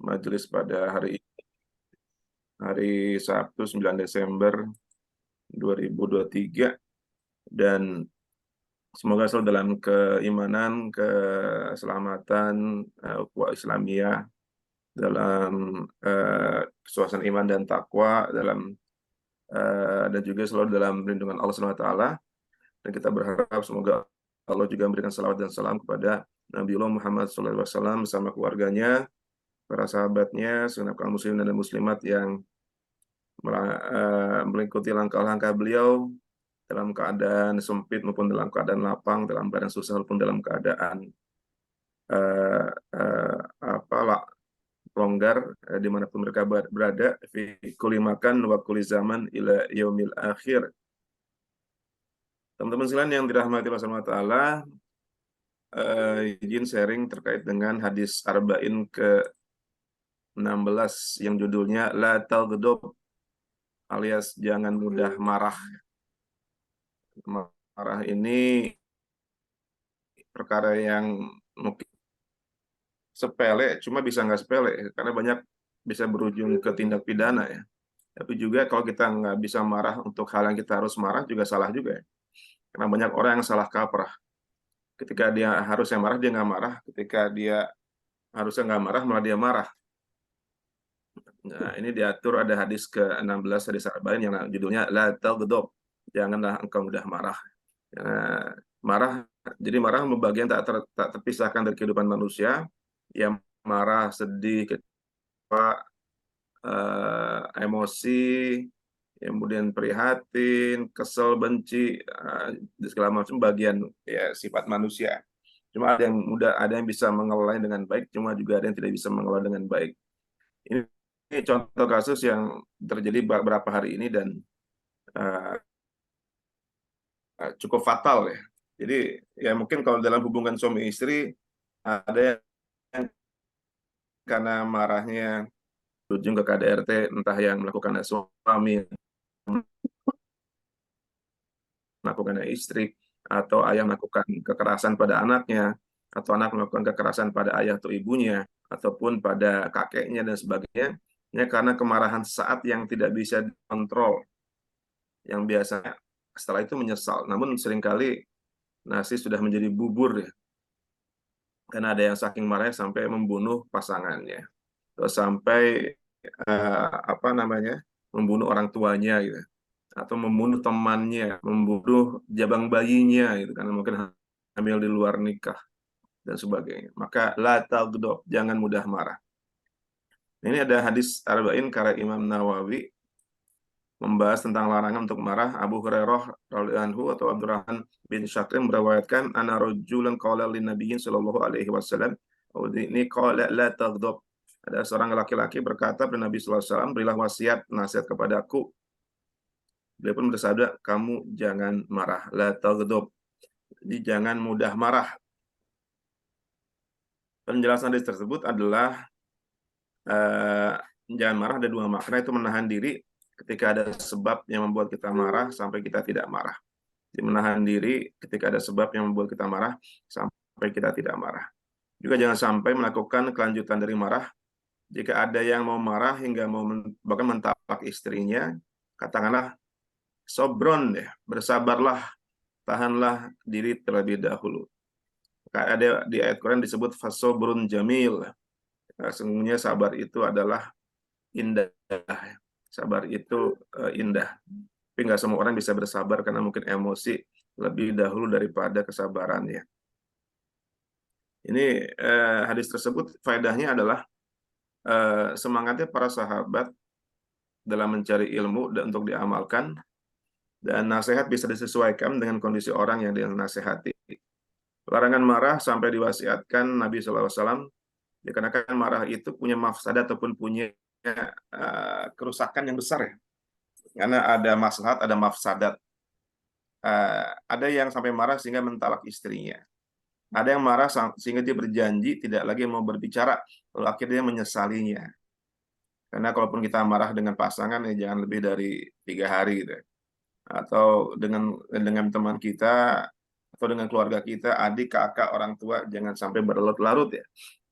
majelis pada hari Sabtu 9 Desember 2023, dan semoga selalu dalam keimanan, keselamatan, ukhuwah Islamiyah, dalam suasana iman dan takwa, dan juga selalu dalam perlindungan Allah Subhanahu wa taala. Dan kita berharap semoga Allah juga memberikan salawat dan salam kepada Nabiullah Muhammad SAW bersama keluarganya, para sahabatnya, segenap kaum muslimin dan muslimat yang mengikuti langkah-langkah beliau dalam keadaan sempit maupun dalam keadaan lapang, dalam keadaan susah maupun dalam keadaan uh, uh, apa longgar, dimanapun mereka berada, fi kulli makan wa kulli zaman ila yaumil akhir. Teman-teman sekalian yang dirahmati Allah Subhanahu wa taala, izin sharing terkait dengan hadis arba'in ke-16 yang judulnya la taghdab, alias jangan mudah marah. Marah ini perkara yang mungkin sepele, cuma bisa nggak sepele karena banyak bisa berujung ke tindak pidana ya. Tapi juga kalau kita nggak bisa marah untuk hal yang kita harus marah juga salah juga ya. Karena banyak orang yang salah kaprah. Ketika dia harusnya marah dia nggak marah, ketika dia harusnya nggak marah malah dia marah. Nah, ini diatur ada hadis ke-16 hadis arba'in yang judulnya la taghdab, janganlah engkau mudah marah. Marah, jadi marah bagian tak terpisahkan dari kehidupan manusia. Yang marah, sedih, kecewa, emosi, kemudian prihatin, kesel, benci, segala macam bagian ya sifat manusia. Cuma ada yang bisa mengelolanya dengan baik, cuma juga ada yang tidak bisa mengelola dengan baik. Ini contoh kasus yang terjadi beberapa hari ini dan uh, cukup fatal ya. Jadi ya mungkin kalau dalam hubungan suami istri ada yang karena marahnya berujung ke KDRT, entah yang melakukan suami, melakukan istri, atau ayah melakukan kekerasan pada anaknya, atau anak melakukan kekerasan pada ayah atau ibunya, ataupun pada kakeknya dan sebagainya, ya karena kemarahan saat yang tidak bisa dikontrol, yang biasanya setelah itu menyesal. Namun seringkali nasi sudah menjadi bubur ya, karena ada yang saking marahnya sampai membunuh pasangannya, atau sampai membunuh orang tuanya gitu, atau membunuh temannya, membunuh jabang bayinya gitu karena mungkin hamil di luar nikah dan sebagainya. Maka la taghdab, jangan mudah marah. Ini ada hadis arba'in karya Imam Nawawi membahas tentang larangan untuk marah. Abu Hurairah radhiyallahu anhu atau Abdurrahman bin Syakir meriwayatkan ana rajulan qala lin nabiyyin sallallahu alaihi wasallam, ini qala la taghdab. Ada seorang laki-laki berkata kepada Nabi sallallahu alaihi wasallam, berilah wasiat nasihat kepadaku. Beliau pun bersabda, kamu jangan marah, la taghdab. Jadi jangan mudah marah. Penjelasan hadis tersebut adalah jangan marah ada dua makna, itu menahan diri ketika ada sebab yang membuat kita marah sampai kita tidak marah. Jadi menahan diri ketika ada sebab yang membuat kita marah sampai kita tidak marah. Juga jangan sampai melakukan kelanjutan dari marah. Jika ada yang mau marah hingga mau bahkan mentalak istrinya, katakanlah sobron ya, bersabarlah, tahanlah diri terlebih dahulu. Ada di ayat Quran disebut fasobrun jamil. Sesungguhnya sabar itu adalah indah. Sabar itu indah. Tapi nggak semua orang bisa bersabar karena mungkin emosi lebih dahulu daripada kesabarannya. Ini hadis tersebut faedahnya adalah semangatnya para sahabat dalam mencari ilmu dan untuk diamalkan, dan nasihat bisa disesuaikan dengan kondisi orang yang dinasehati. Larangan marah sampai diwasiatkan Nabi SAW dikarenakan marah itu punya mafsadat ataupun punya kerusakan yang besar ya. Karena ada maslahat, ada mafsadat. Ada yang sampai marah sehingga mentalak istrinya. Ada yang marah sehingga dia berjanji tidak lagi mau berbicara, lalu akhirnya menyesalinya. Karena kalaupun kita marah dengan pasangan ya jangan lebih dari 3 hari gitu ya. Atau dengan teman kita, atau dengan keluarga kita, adik, kakak, orang tua, jangan sampai berlarut-larut ya.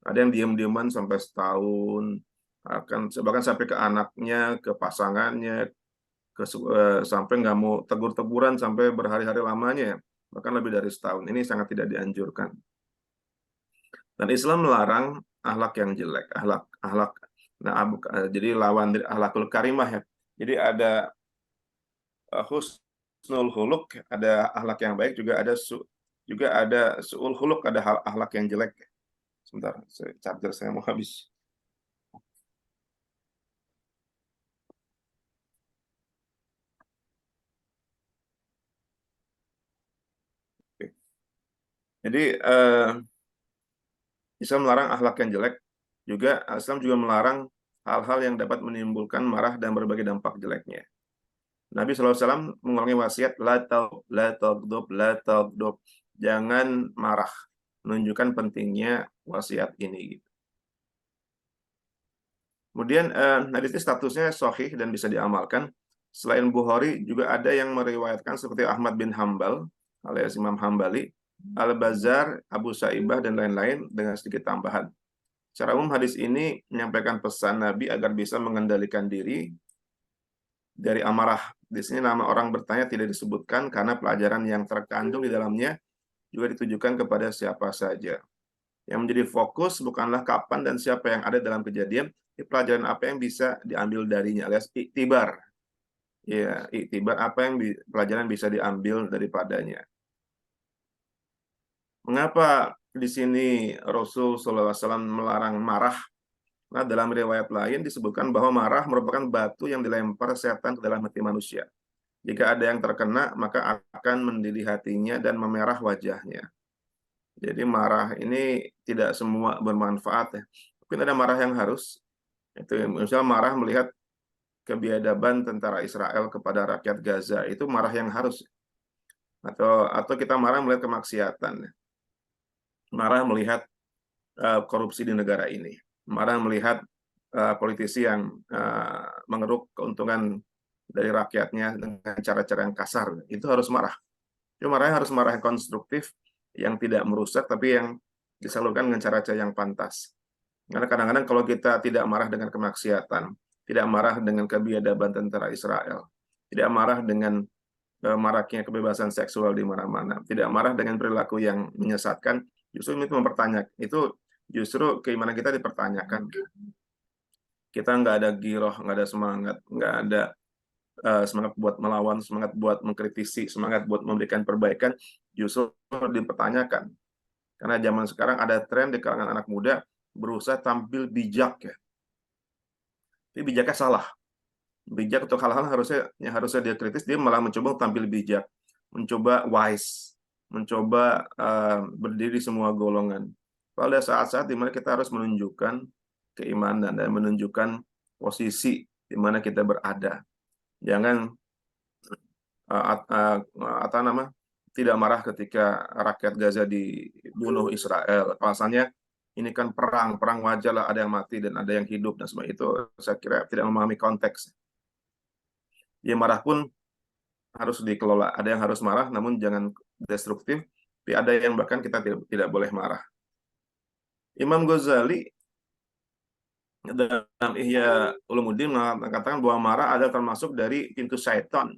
Ada yang diam-diaman sampai setahun, bahkan sampai ke anaknya, ke pasangannya, sampai nggak mau tegur-teguran sampai berhari-hari lamanya, ya, bahkan lebih dari setahun. Ini sangat tidak dianjurkan. Dan Islam melarang akhlak yang jelek, akhlak jadi lawan dari akhlakul karimah, ya. Jadi ada husnul huluk, ada akhlak yang baik, juga ada suul huluk, ada akhlak yang jelek. Sebentar, charger saya mau habis. Oke. Jadi Islam melarang akhlak yang jelek, juga Islam juga melarang hal-hal yang dapat menimbulkan marah dan berbagai dampak jeleknya. Nabi SAW mengulangi wasiat, la taghdab, la taghdab. Jangan marah. Menunjukkan pentingnya wasiat ini. Kemudian hadis ini statusnya sahih dan bisa diamalkan. Selain Bukhari, juga ada yang meriwayatkan seperti Ahmad bin Hambal, alias Imam Hambali, Al-Bazar, Abu Saibah, dan lain-lain dengan sedikit tambahan. Secara umum hadis ini menyampaikan pesan Nabi agar bisa mengendalikan diri dari amarah. Di sini nama orang bertanya tidak disebutkan karena pelajaran yang terkandung di dalamnya juga ditujukan kepada siapa saja. Yang menjadi fokus bukanlah kapan dan siapa yang ada dalam kejadian, pelajaran apa yang bisa diambil darinya, alias iktibar. Ya, iktibar apa yang pelajaran bisa diambil daripadanya. Mengapa di sini Rasul SAW melarang marah? Nah, dalam riwayat lain disebutkan bahwa marah merupakan batu yang dilempar setan ke dalam hati manusia. Jika ada yang terkena, maka akan mendidih hatinya dan memerah wajahnya. Jadi marah ini tidak semua bermanfaat, ya. Mungkin ada marah yang harus, itu misalnya marah melihat kebiadaban tentara Israel kepada rakyat Gaza, itu marah yang harus. Atau kita marah melihat kemaksiatan, marah melihat korupsi di negara ini, marah melihat politisi yang mengeruk keuntungan dari rakyatnya dengan cara-cara yang kasar, itu harus marah. Itu marahnya harus marah yang konstruktif, yang tidak merusak, tapi yang disalurkan dengan cara-cara yang pantas. Karena kadang-kadang kalau kita tidak marah dengan kemaksiatan, tidak marah dengan kebiadaban tentara Israel, tidak marah dengan maraknya kebebasan seksual di mana-mana, tidak marah dengan perilaku yang menyesatkan, justru itu mempertanyakan, itu justru keimanan kita dipertanyakan. Kita nggak ada giroh, nggak ada semangat, nggak ada semangat buat melawan, semangat buat mengkritisi, semangat buat memberikan perbaikan, justru dipertanyakan. Karena zaman sekarang ada tren di kalangan anak muda berusaha tampil bijak, ya. Tapi bijaknya salah. Bijak untuk hal-hal yang harusnya dia kritis, dia malah mencoba tampil bijak, mencoba wise, mencoba berdiri semua golongan. Pada saat-saat di mana kita harus menunjukkan keimanan dan menunjukkan posisi di mana kita berada. Jangan tidak marah ketika rakyat Gaza dibunuh Israel. Alasannya ini kan perang wajar lah, ada yang mati dan ada yang hidup, dan semua itu saya kira tidak memahami konteks. Ya, marah pun harus dikelola. Ada yang harus marah, namun jangan destruktif. Tapi ada yang bahkan kita tidak boleh marah. Imam Ghazali dalam Ihya Ulumuddin mengatakan bahwa marah adalah termasuk dari pintu syaitan.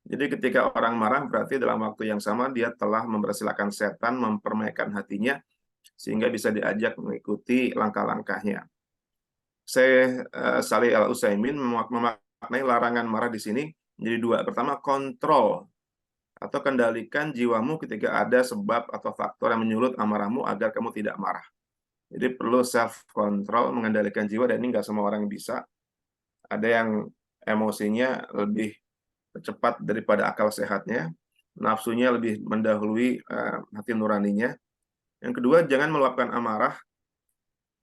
Jadi ketika orang marah berarti dalam waktu yang sama dia telah mempersilahkan setan mempermainkan hatinya sehingga bisa diajak mengikuti langkah-langkahnya. Shalih Al-Utsaimin memaknai larangan marah di sini menjadi dua. Pertama, kontrol atau kendalikan jiwamu ketika ada sebab atau faktor yang menyulut amarahmu agar kamu tidak marah. Jadi perlu self-control, mengendalikan jiwa, dan ini nggak semua orang bisa. Ada yang emosinya lebih cepat daripada akal sehatnya, nafsunya lebih mendahului hati nuraninya. Yang kedua, jangan meluapkan amarah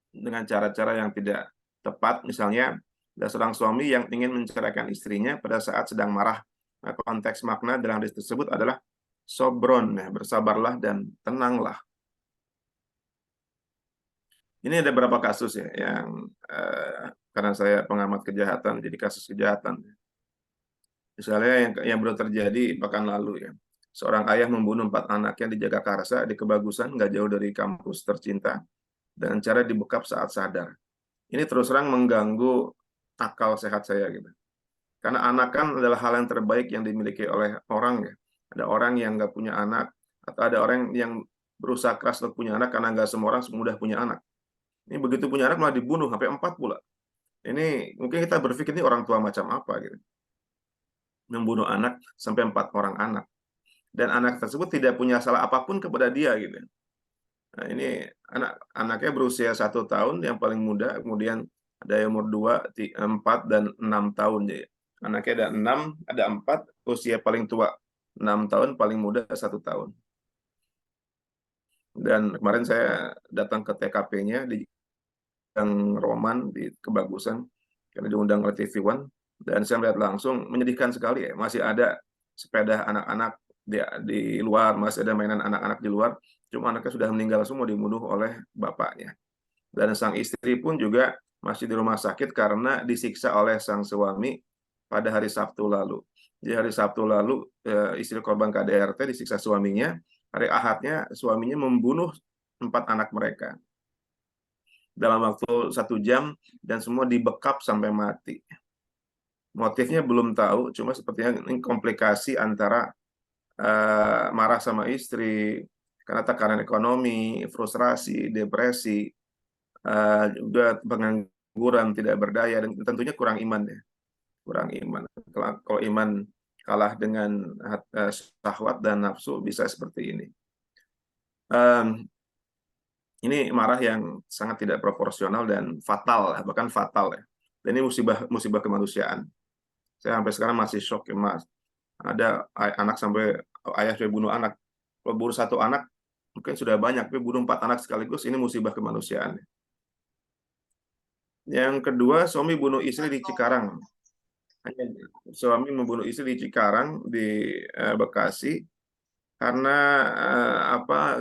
dengan cara-cara yang tidak tepat. Misalnya, ada seorang suami yang ingin menceraikan istrinya pada saat sedang marah. Nah, konteks makna dalam hadis tersebut adalah sobron, ya, bersabarlah dan tenanglah. Ini ada beberapa kasus, ya, yang karena saya pengamat kejahatan, jadi kasus kejahatan. Misalnya yang baru terjadi pekan lalu, ya. Seorang ayah membunuh 4 anaknya di Jagakarsa, di Kebagusan, nggak jauh dari kampus tercinta. dengan cara dibekap saat sadar. Ini terus terang mengganggu akal sehat saya gitu. Karena anak kan adalah hal yang terbaik yang dimiliki oleh orang ya. Ada orang yang nggak punya anak, atau ada orang yang berusaha keras untuk punya anak karena nggak semua orang semudah punya anak. Ini begitu punya anak malah dibunuh sampai 4 pula. Ini mungkin kita berpikir ini orang tua macam apa gitu. Membunuh anak sampai 4 orang anak. Dan anak tersebut tidak punya salah apapun kepada dia gitu. Nah, ini anaknya berusia 1 tahun yang paling muda, kemudian ada yang umur 2, 4, dan 6 tahun. Jadi, anaknya ada 6, ada 4, usia paling tua 6 tahun, paling muda 1 tahun. Dan kemarin saya datang ke TKP-nya di Gang Roman di Kebagusan, karena diundang oleh TV One, dan saya melihat langsung menyedihkan sekali ya, masih ada sepeda anak-anak di luar, masih ada mainan anak-anak di luar, cuma anaknya sudah meninggal semua dibunuh oleh bapaknya. Dan sang istri pun juga masih di rumah sakit karena disiksa oleh sang suami pada hari Sabtu lalu. Di hari Sabtu lalu istri korban KDRT disiksa suaminya, hari Ahadnya suaminya membunuh 4 anak mereka dalam waktu 1 jam dan semua dibekap sampai mati. Motifnya belum tahu, cuma sepertinya ini komplikasi antara marah sama istri karena tekanan ekonomi, frustrasi, depresi, juga pengangguran, tidak berdaya, dan tentunya kurang iman ya, kurang iman. Kalau iman kalah dengan syahwat dan nafsu bisa seperti ini. Ini marah yang sangat tidak proporsional dan fatal, bahkan fatal ya. Dan ini musibah kemanusiaan. Saya sampai sekarang masih shock ya, Mas. Ada anak sampai ayah sampai bunuh anak. Kalau bunuh 1 anak mungkin sudah banyak, tapi bunuh 4 anak sekaligus, ini musibah kemanusiaan. Yang kedua, suami bunuh istri di Cikarang. Suami membunuh istri di Cikarang di Bekasi karena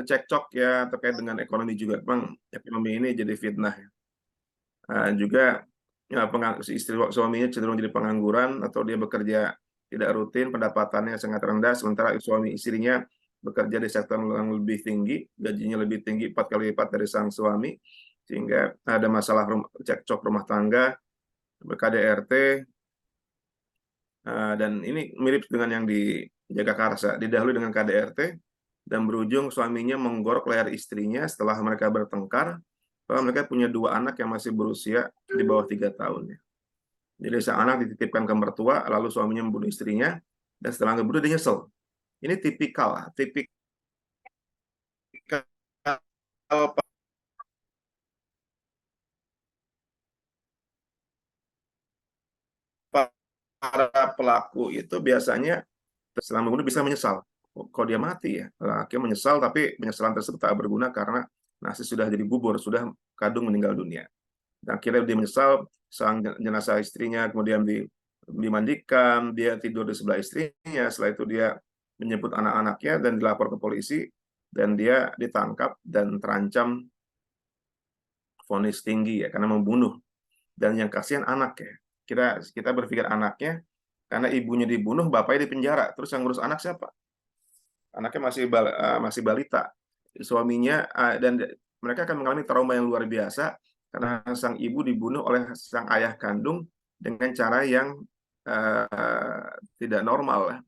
cekcok ya terkait dengan ekonomi juga. Memang ekonomi ini jadi fitnah. Juga ya, suaminya cenderung jadi pengangguran atau dia bekerja tidak rutin, pendapatannya sangat rendah, sementara suami istrinya bekerja di sektor yang lebih tinggi, gajinya lebih tinggi 4 kali lipat dari sang suami, sehingga ada masalah cekcok rumah tangga, KDRT, dan ini mirip dengan yang di Jagakarsa, didahului dengan KDRT, dan berujung suaminya menggorok leher istrinya setelah mereka bertengkar, bahwa mereka punya 2 anak yang masih berusia di bawah 3 tahun. Jadi sang anak dititipkan ke mertua, lalu suaminya membunuh istrinya, dan setelah ngebunuh dia nyesel. Ini tipikal para pelaku itu biasanya setelah membunuh bisa menyesal. Kok dia mati ya? Akhirnya menyesal, tapi penyesalan tersebut tak berguna karena nasi sudah jadi bubur, sudah kadung meninggal dunia. Dan akhirnya dia menyesal, sang jenazah istrinya kemudian dimandikan, dia tidur di sebelah istrinya, setelah itu dia menyebut anak-anaknya dan dilapor ke polisi, dan dia ditangkap dan terancam vonis tinggi ya karena membunuh. Dan yang kasihan anak ya. Kita berpikir anaknya, karena ibunya dibunuh, bapaknya di penjara. Terus yang ngurus anak siapa? Anaknya masih balita. Suaminya dan mereka akan mengalami trauma yang luar biasa karena sang ibu dibunuh oleh sang ayah kandung dengan cara yang tidak normal,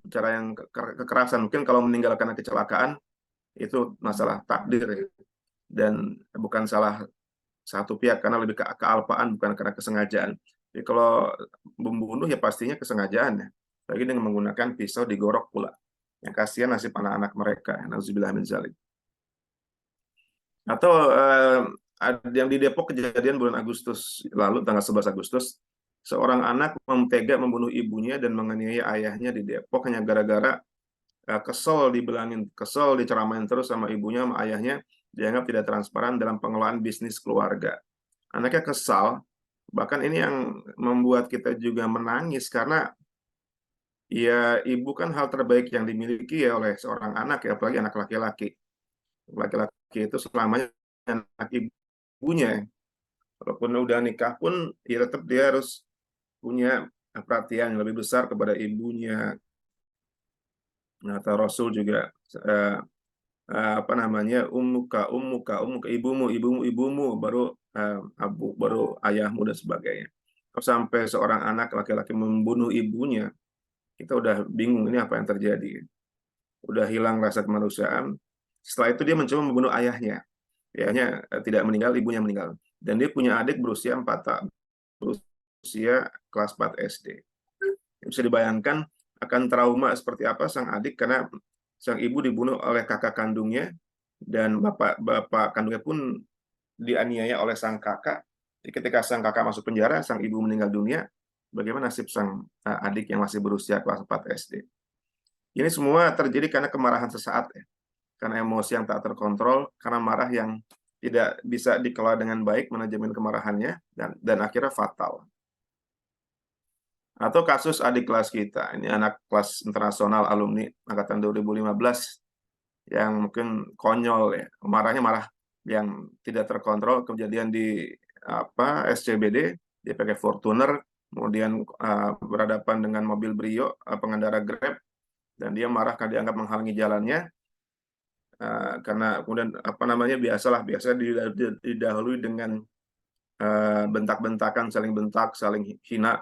cara yang kekerasan. Mungkin kalau meninggal karena kecelakaan itu masalah takdir ya. Dan bukan salah satu pihak karena lebih ke kealpaan, bukan karena kesengajaan. Jadi kalau membunuh ya pastinya kesengajaan ya. Lagi dengan menggunakan pisau digorok pula. Yang kasihan nasib anak-anak mereka. Nauzubillah min dzalik. Atau yang di Depok kejadian bulan Agustus lalu, tanggal 11 Agustus, seorang anak tega membunuh ibunya dan menganiaya ayahnya di Depok hanya gara-gara kesel dibilangin, kesel diceramain terus sama ibunya, sama ayahnya, dianggap tidak transparan dalam pengelolaan bisnis keluarga. Anaknya kesal, bahkan ini yang membuat kita juga menangis karena ya ibu kan hal terbaik yang dimiliki ya oleh seorang anak ya, apalagi anak laki-laki. Laki-laki itu selamanya anak ibunya. Walaupun udah nikah pun ya tetap dia harus punya perhatian yang lebih besar kepada ibunya. Nah, Rasul juga apa namanya, ummuka, ibumu, baru abu, baru ayahmu dan sebagainya. Kalau sampai seorang anak laki-laki membunuh ibunya, kita udah bingung ini apa yang terjadi. Udah hilang rasa kemanusiaan. Setelah itu dia mencoba membunuh ayahnya. Ayahnya tidak meninggal, ibunya meninggal. Dan dia punya adik berusia 4 tahun, berusia kelas 4 SD. Bisa dibayangkan akan trauma seperti apa sang adik karena sang ibu dibunuh oleh kakak kandungnya dan bapak kandungnya pun dianiaya oleh sang kakak. Ketika sang kakak masuk penjara, sang ibu meninggal dunia. Bagaimana nasib sang adik yang masih berusia kelas 4 SD? Ini semua terjadi karena kemarahan sesaat, ya. Karena emosi yang tak terkontrol, karena marah yang tidak bisa dikelola dengan baik, manajemen kemarahannya, dan akhirnya fatal. Atau kasus adik kelas kita, ini anak kelas internasional alumni angkatan 2015 yang mungkin konyol, ya, marahnya marah yang tidak terkontrol, kejadian di SCBD, dia pakai Fortuner, kemudian berhadapan dengan mobil Brio, pengendara Grab, dan dia marah karena dianggap menghalangi jalannya, karena kemudian biasa didahului dengan bentak-bentakan, saling bentak, saling hina,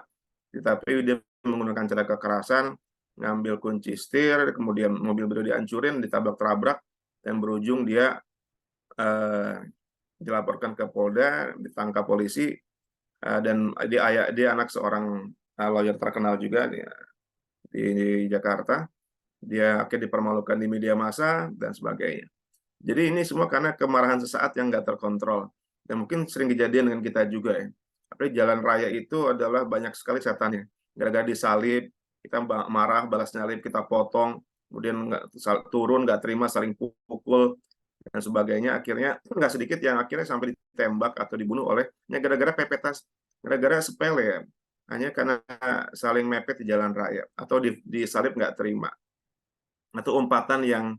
tapi dia menggunakan cara kekerasan, ngambil kunci setir, kemudian mobil beliau dihancurin, ditabrak-tabrak, dan berujung dia dilaporkan ke Polda, ditangkap polisi, dan dia anak seorang lawyer terkenal juga di Jakarta. Dia akhirnya dipermalukan di media massa dan sebagainya. Jadi ini semua karena kemarahan sesaat yang nggak terkontrol. Dan mungkin sering kejadian dengan kita juga, ya. Tapi jalan raya itu adalah banyak sekali setannya. Gara-gara disalib, kita marah, balas nyalip, kita potong, kemudian turun, nggak terima, saling pukul, dan sebagainya. Akhirnya nggak sedikit yang akhirnya sampai ditembak atau dibunuh olehnya gara-gara pepetas, gara-gara sepele, ya. Hanya karena saling mepet di jalan raya, atau disalib nggak terima. Atau umpatan yang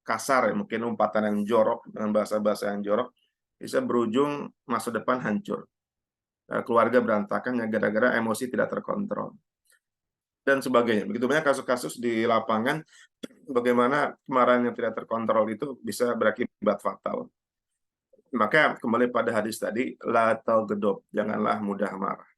kasar, ya, mungkin umpatan yang jorok dengan bahasa-bahasa yang jorok bisa berujung masa depan hancur, keluarga berantakan ya gara-gara emosi tidak terkontrol dan sebagainya. Begitu banyak kasus-kasus di lapangan bagaimana kemarahan yang tidak terkontrol itu bisa berakibat fatal. Maka kembali pada hadis tadi, la taghdab, janganlah mudah marah.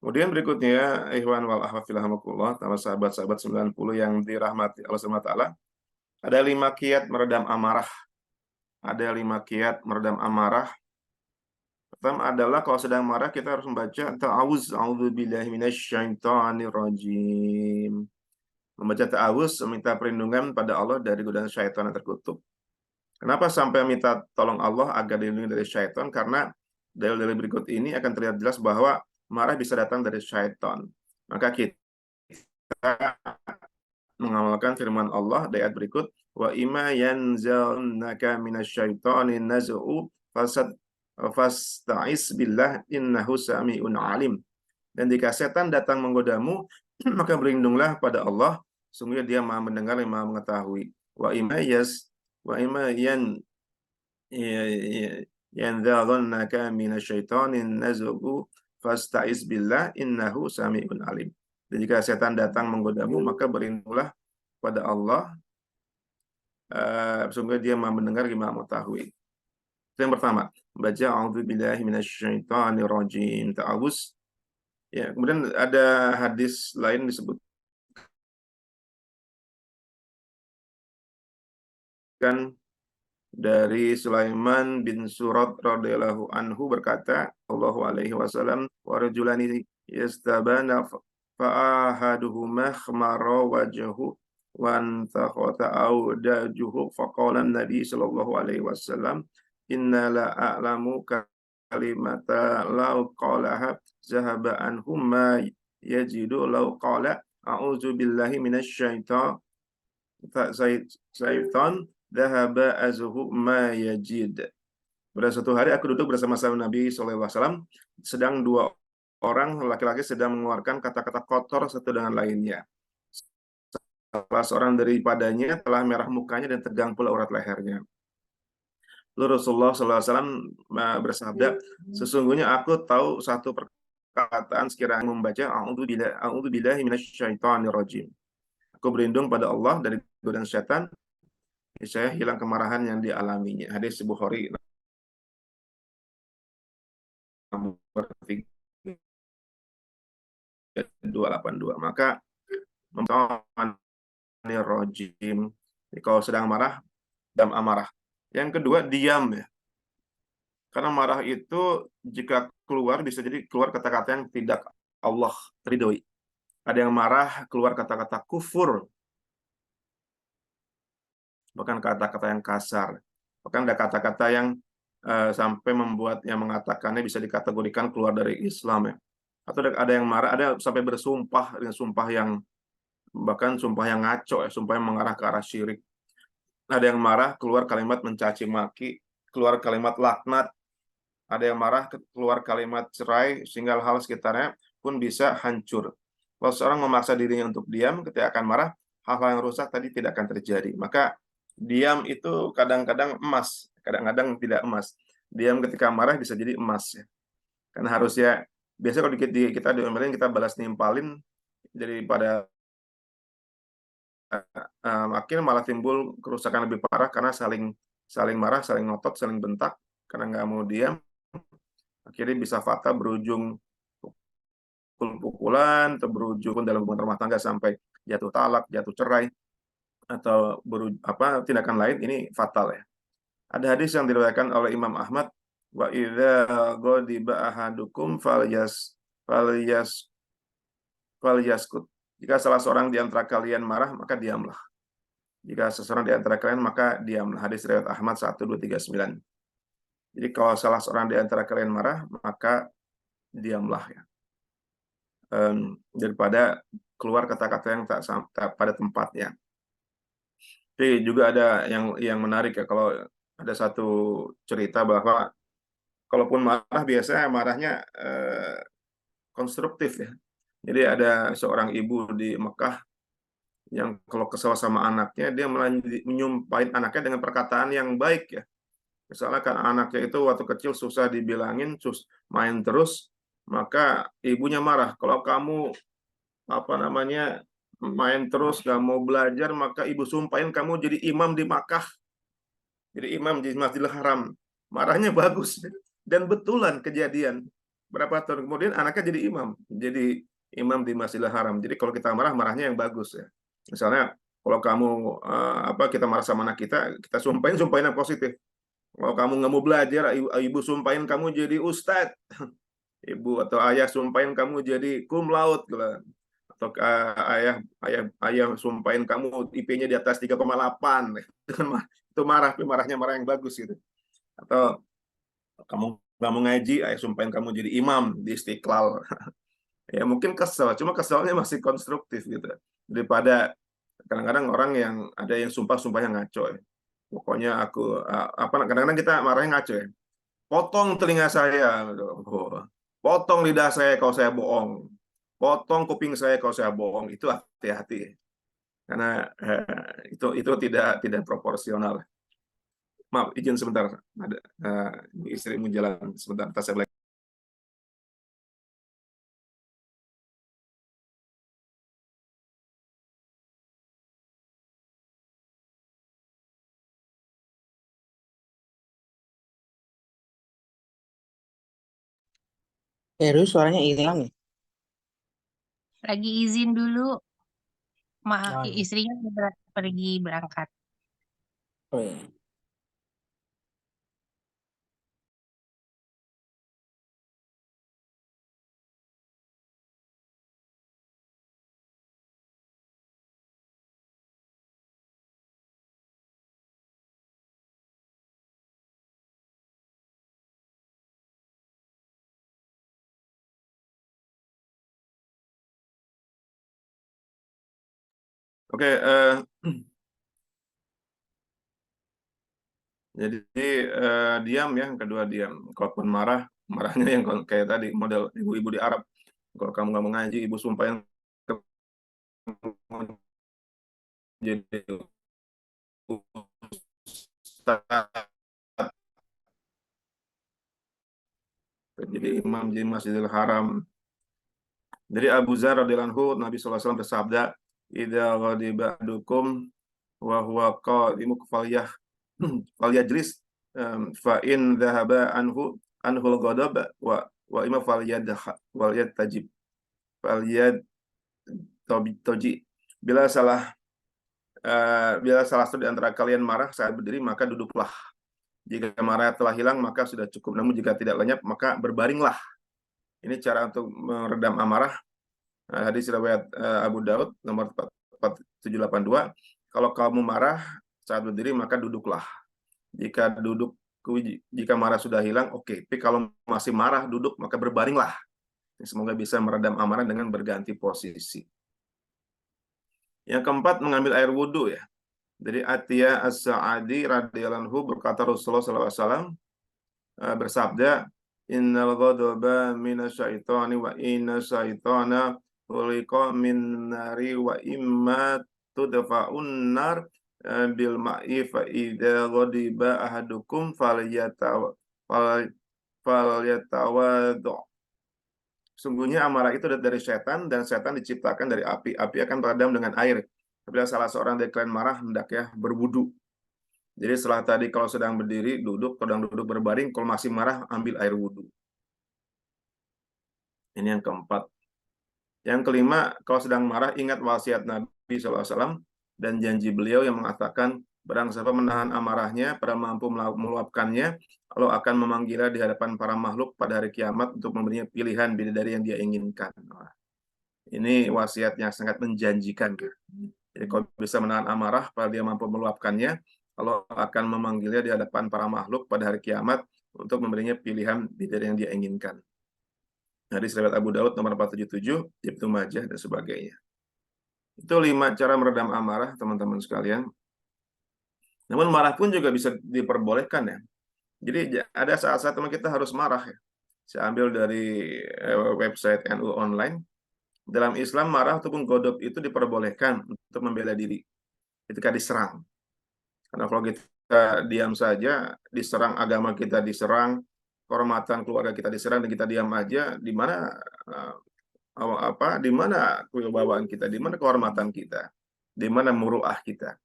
Kemudian berikutnya, ikhwan wal akhwat fillah, sama sahabat-sahabat 90 yang dirahmati Allah Subhanahu wa taala, ada 5 kiat meredam amarah. Ada 5 kiat meredam amarah. Pertama adalah kalau sedang marah kita harus membaca a'udzubillahi minasyaitonirrajim. Membaca ta'awuz, meminta perlindungan pada Allah dari godaan syaitan yang terkutuk. Kenapa sampai minta tolong Allah agar dilindungi dari syaitan? Karena dalil-dalil berikut ini akan terlihat jelas bahwa marah bisa datang dari syaitan. Maka kita mengamalkan firman Allah di ayat berikut, wa imma yanzalnaka minasyaitonir naz'u fasta'iz billah innahu sami'un alim. Dan jika setan datang menggodamu, maka berlindunglah pada Allah, sungguh dia Maha mendengar yang Maha mengetahui. Wa imma yanzaghannaka minasyaitonir naz'u fasta'iz billah innahu sami'un alim. Dan jika setan datang menggodamu, maka berlindunglah pada Allah, sungguh dia Maha mendengar, Maha mengetahui. Itu yang pertama, baca a'udzubillahi minasyaitonirrajim, ta'awuz. Ya, kemudian ada hadis lain disebutkan dari Sulaiman bin Surat radhiyallahu anhu berkata, Allahu alaihi wasallam, wa rajulani yastabana fa'ahaduhuma khmara wajhu wa antakhata awdajuhu faqala an-nabi sallallahu alaihi wasallam, inna la a'lamu kalimata law qalaha zahaba anhum ma yajidu law qala a'udzu billahi minasyaitonir syaitan dhahaba azhu ma yajid. Pada suatu hari aku duduk bersama-sama Nabi SAW, sedang 2 orang laki-laki sedang mengeluarkan kata-kata kotor satu dengan lainnya. Salah seorang daripadanya telah merah mukanya dan tegang pula urat lehernya. Lalu Rasulullah SAW bersabda, sesungguhnya aku tahu satu perkataan sekiranya membaca a'udzubillahi minasyaitonirrajim. Aku berlindung pada Allah dari godaan setan, saya hilang kemarahan yang dialaminya. Hadis Bukhari nomor 282. Maka rojim. Kalau sedang marah, dam amarah. Yang kedua, diam ya. Karena marah itu jika keluar bisa jadi keluar kata-kata yang tidak Allah ridhoi. Ada yang marah keluar kata-kata kufur, bahkan kata-kata yang kasar. Bahkan ada kata-kata yang sampai membuat yang mengatakannya bisa dikategorikan keluar dari Islam ya. Atau ada yang marah, ada sampai bersumpah dengan sumpah yang bahkan sumpah yang ngaco ya, sumpah yang mengarah ke arah syirik. Ada yang marah keluar kalimat mencaci maki, keluar kalimat laknat, ada yang marah keluar kalimat cerai sehingga hal sekitarnya pun bisa hancur. Kalau seorang memaksa dirinya untuk diam ketika akan marah, hal-hal yang rusak tadi tidak akan terjadi. Maka diam itu kadang-kadang emas, kadang-kadang tidak emas. Diam ketika marah bisa jadi emas ya. Karena harusnya biasanya kalau kita diomelin kita balas nimpalin daripada akhirnya malah timbul kerusakan lebih parah karena saling saling marah, saling ngotot, saling bentak karena nggak mau diam, akhirnya bisa fatal berujung pukul-pukulan atau berujung dalam hubungan rumah tangga sampai jatuh talak, jatuh cerai atau tindakan lain, ini fatal ya. Ada hadis yang diriwayatkan oleh Imam Ahmad, wa idza ghadiba ahadukum falyaskut. Jika salah seorang di antara kalian marah, maka diamlah. Jika seseorang di antara kalian, maka diamlah. Hadis riwayat Ahmad 1239. Jadi kalau salah seorang di antara kalian marah, maka diamlah ya. Daripada keluar kata-kata yang tak pada tempatnya. Tapi juga ada yang menarik ya, kalau ada satu cerita bahwa kalaupun marah biasanya marahnya konstruktif ya. Jadi ada seorang ibu di Mekah yang kalau kesal sama anaknya dia menyumpahin anaknya dengan perkataan yang baik ya. Misalnya kan anaknya itu waktu kecil susah dibilangin, main terus, maka ibunya marah. Kalau kamu main terus gak mau belajar, maka ibu sumpahin kamu jadi imam di Makkah, jadi imam di Masjidil Haram. Marahnya bagus dan betulan kejadian. Berapa tahun kemudian anaknya jadi imam di Masjidil Haram. Jadi kalau kita marah, marahnya yang bagus ya. Misalnya kalau kamu kita marah sama anak kita sumpahin yang positif. Kalau kamu nggak mau belajar, ibu sumpahin kamu jadi ustadz. Ibu atau ayah sumpahin kamu jadi cum laude gitu. Atau ayah sumpahin kamu IP-nya di atas 3,8. Itu marah, tapi marahnya marah yang bagus gitu. Atau kamu nggak mau ngaji, ayah sumpahin kamu jadi imam di Istiqlal. Ya mungkin kesel, cuma keselnya masih konstruktif gitu. Daripada kadang-kadang orang yang ada yang sumpah-sumpahnya ngaco ya. Pokoknya aku kadang-kadang kita marahnya ngaco ya. Potong telinga saya, gitu. Potong lidah saya kalau saya bohong. Potong kuping saya kalau saya bohong. Itu hati-hati. Karena itu tidak proporsional. Maaf, izin sebentar. Ada istrimu jalan sebentar. Tas saya Terus suaranya hilang ya? Lagi izin dulu, Oh iya. istrinya pergi berangkat. Oh iya. Oke, jadi diam ya, yang kedua diam. Kalaupun marah, marahnya yang kayak tadi model ibu-ibu di Arab. Kalau kamu nggak mengaji, ibu sumpahin kamu jadi ustaz, jadi imam di Masjidil Haram. Jadi Abu Dzar radhiyallahu anhu, Nabi SAW bersabda, idza ghadiba ahadukum wa huwa qa'imun falyajlis fa in dhahaba anhul ghadab wa imma falyadtajib falyadtaji. Bila salah satu di antara kalian marah saat berdiri, maka duduklah. Jika marah telah hilang, maka sudah cukup. Namun jika tidak lenyap, maka berbaringlah. Ini cara untuk meredam amarah. Hadis riwayat Abu Daud nomor 4782. Kalau kamu marah saat berdiri, maka duduklah. Jika marah sudah hilang, oke. Tapi kalau masih marah, duduk, maka berbaringlah. Semoga bisa meredam amarah dengan berganti posisi. Yang keempat, mengambil air wudhu ya. Dari Atiyah As-Sa'adi radhiyallahu anhu berkata Rasulullah SAW bersabda, innal ghadaba minasyaitani wa inna syaitana khuliqa min nari wa imma tudfa'un nar bil ma'i fa idza ghadiba ahadukum falyatawaddu. Sungguhnya amarah itu dari setan, dan setan diciptakan dari api. Api akan meredam dengan air. Apabila salah seorang dari kalian marah, hendaknya berwudu. Jadi setelah tadi kalau sedang berdiri, duduk, sedang duduk berbaring, kalau masih marah, ambil air wudu. Ini yang keempat. Yang kelima, kalau sedang marah, ingat wasiat Nabi SAW dan janji beliau yang mengatakan, barang siapa menahan amarahnya, pada mampu meluapkannya, Allah akan memanggilnya di hadapan para makhluk pada hari kiamat untuk memberinya pilihan bidadari yang dia inginkan. Ini wasiat yang sangat menjanjikan. Jadi kalau bisa menahan amarah, pada dia mampu meluapkannya, Allah akan memanggilnya di hadapan para makhluk pada hari kiamat untuk memberinya pilihan bidadari yang dia inginkan. Hadis riwayat Abu Daud nomor 477, Ibnu Majah dan sebagainya. Itu 5 cara meredam amarah, teman-teman sekalian. Namun marah pun juga bisa diperbolehkan ya. Jadi ada saat-saat teman kita harus marah ya. Saya ambil dari website NU Online. Dalam Islam marah ataupun godop itu diperbolehkan untuk membela diri ketika diserang. Karena kalau kita diam saja, diserang agama kita, diserang kehormatan keluarga kita diserang, dan kita diam aja, di mana di mana kewibawaan kita, di mana kehormatan kita, di mana muruah kita.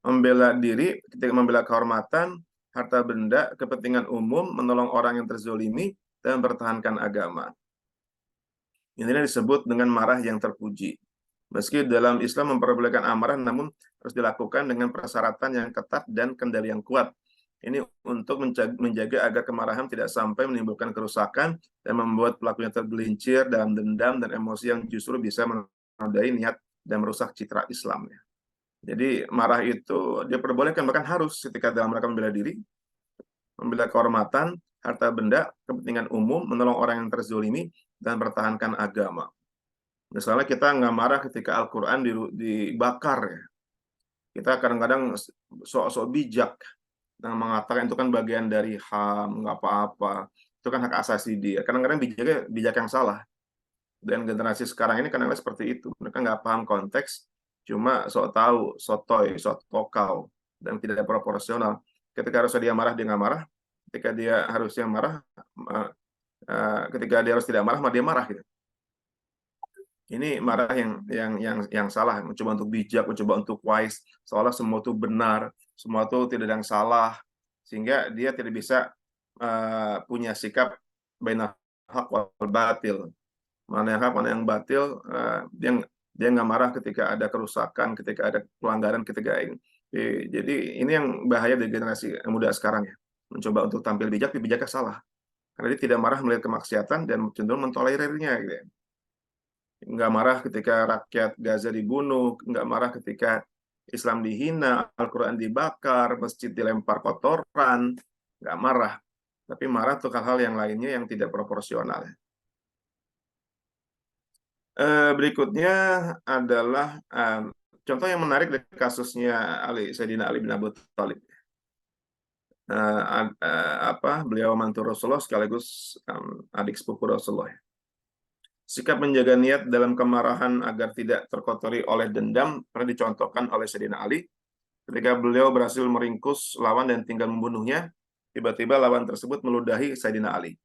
Membela diri ketika membela kehormatan, harta benda, kepentingan umum, menolong orang yang terzolimi, dan mempertahankan agama. Inilah disebut dengan marah yang terpuji. Meski dalam Islam memperbolehkan amarah, namun harus dilakukan dengan persyaratan yang ketat dan kendali yang kuat. Ini untuk menjaga agar kemarahan tidak sampai menimbulkan kerusakan dan membuat pelakunya tergelincir dalam dendam dan emosi yang justru bisa menodai niat dan merusak citra Islam. Jadi marah itu diperbolehkan, bahkan harus ketika dalam rangka membela diri, membela kehormatan, harta benda, kepentingan umum, menolong orang yang terzolimi, dan mempertahankan agama. Misalnya kita nggak marah ketika Al-Quran dibakar ya. Kita kadang-kadang sok-sok bijak dengan mengatakan itu kan bagian dari HAM, nggak apa-apa, itu kan hak asasi dia. Kadang-kadang bijak yang salah. Dan generasi sekarang ini kadang-kadang seperti itu. Mereka nggak paham konteks, cuma sok tahu, sotoy, sok tokau, dan tidak proporsional. Ketika harusnya dia marah, dia nggak marah. Ketika dia harusnya marah, ketika dia harus tidak marah, dia marah gitu. Ini marah yang salah, mencoba untuk bijak, mencoba untuk wise, seolah semua itu benar, semua itu tidak ada yang salah, sehingga dia tidak bisa punya sikap bainal haq wal batil. Mana yang hak, mana yang batil, dia nggak marah ketika ada kerusakan, ketika ada pelanggaran, ketika ini. Jadi ini yang bahaya dari generasi muda sekarang ya, mencoba untuk tampil bijak, tapi bijaknya salah. Karena dia tidak marah melihat kemaksiatan dan cenderung mentolerirnya gitu ya. Nggak marah ketika rakyat Gaza dibunuh, nggak marah ketika Islam dihina, Al-Quran dibakar, masjid dilempar kotoran, nggak marah. Tapi marah untuk hal-hal yang lainnya yang tidak proporsional. Berikutnya adalah contoh yang menarik dari kasusnya Sayyidina Ali bin Abi Thalib. Beliau mantu Rasulullah sekaligus adik sepupu Rasulullah. Sikap menjaga niat dalam kemarahan agar tidak terkotori oleh dendam pernah dicontohkan oleh Sayyidina Ali. Ketika beliau berhasil meringkus lawan dan tinggal membunuhnya, tiba-tiba lawan tersebut meludahi Sayyidina Ali.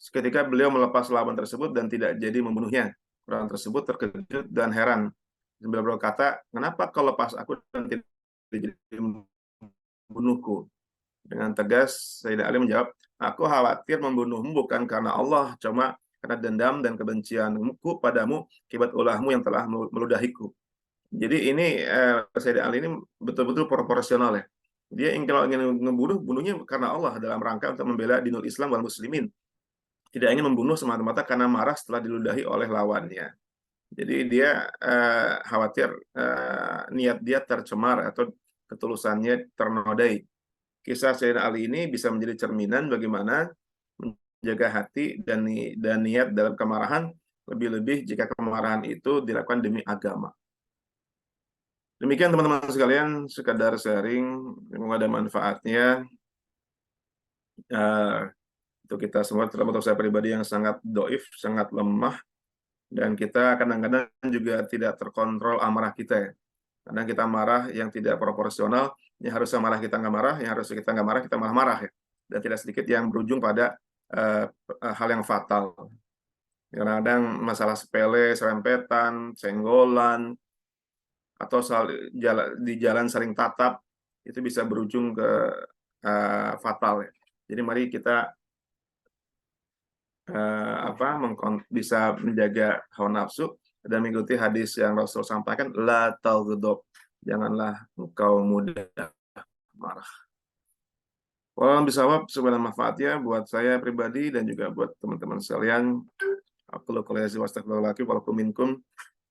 Ketika beliau melepas lawan tersebut dan tidak jadi membunuhnya, orang tersebut terkejut dan heran. Sambil berkata, kenapa kau lepas aku dan tidak jadi membunuhku? Dengan tegas, Sayyidina Ali menjawab, aku khawatir membunuhmu bukan karena Allah, cuma karena dendam dan kebencianku padamu akibat ulahmu yang telah meludahiku. Jadi ini Sayyidina Ali ini betul-betul proporsional ya. Dia kalau ingin membunuh, bunuhnya karena Allah dalam rangka untuk membela dinul Islam wal muslimin. Tidak ingin membunuh semata-mata karena marah setelah diludahi oleh lawannya. Jadi dia khawatir niat dia tercemar atau ketulusannya ternodai. Kisah Sayyidina Ali ini bisa menjadi cerminan bagaimana menjaga hati dan niat dalam kemarahan, lebih-lebih jika kemarahan itu dilakukan demi agama. Demikian teman-teman sekalian, sekadar sharing, semoga ada manfaatnya. Untuk kita semua, terutama untuk saya pribadi yang sangat doif, sangat lemah, dan kita kadang-kadang juga tidak terkontrol amarah kita ya. Kadang kita marah yang tidak proporsional, yang harusnya marah kita nggak marah, yang harusnya kita nggak marah, kita malah marah ya. Dan tidak sedikit yang berujung pada hal yang fatal. Kadang-kadang masalah sepele, serempetan, senggolan, atau di jalan saling tatap, itu bisa berujung ke fatal ya. Jadi mari kita bisa menjaga hawa nafsu dan mengikuti hadis yang Rasul sampaikan, la taghdab, janganlah engkau mudah marah. Walau bisawab, sebenarnya manfaatnya buat saya pribadi dan juga buat teman-teman sekalian. Aku lakukan wastaghfirullahaladzim walakum minkum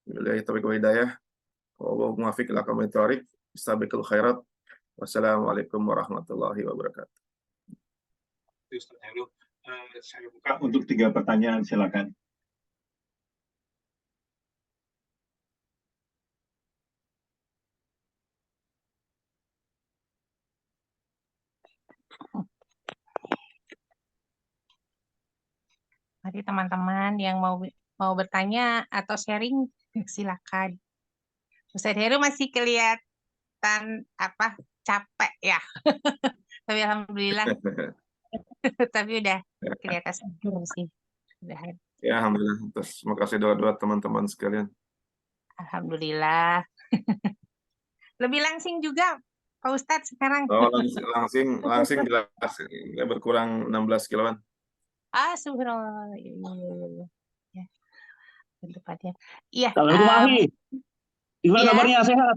billahi taufiq wa hidayah. Wallahu muwaffiq ila aqwamit thoriq. Istabiqul khairat. Wassalamualaikum warahmatullahi wabarakatuh. Ustaz Heru, saya buka untuk 3 pertanyaan, silakan. Mari teman-teman yang mau bertanya atau sharing, silakan. Ustaz Heru masih kelihatan capek ya. Tapi alhamdulillah, tapi udah kelihatan seger sih. Ya, alhamdulillah. Terima kasih doa-doa teman-teman sekalian. Alhamdulillah. Lebih langsing juga Pak Ustadz sekarang. Oh, langsing jelas. Ya, berkurang 16 kiloan. Subhanallah. Ya. Tempatnya. Iya. Assalamualaikum Ahi. Gimana kabarnya? Sehat?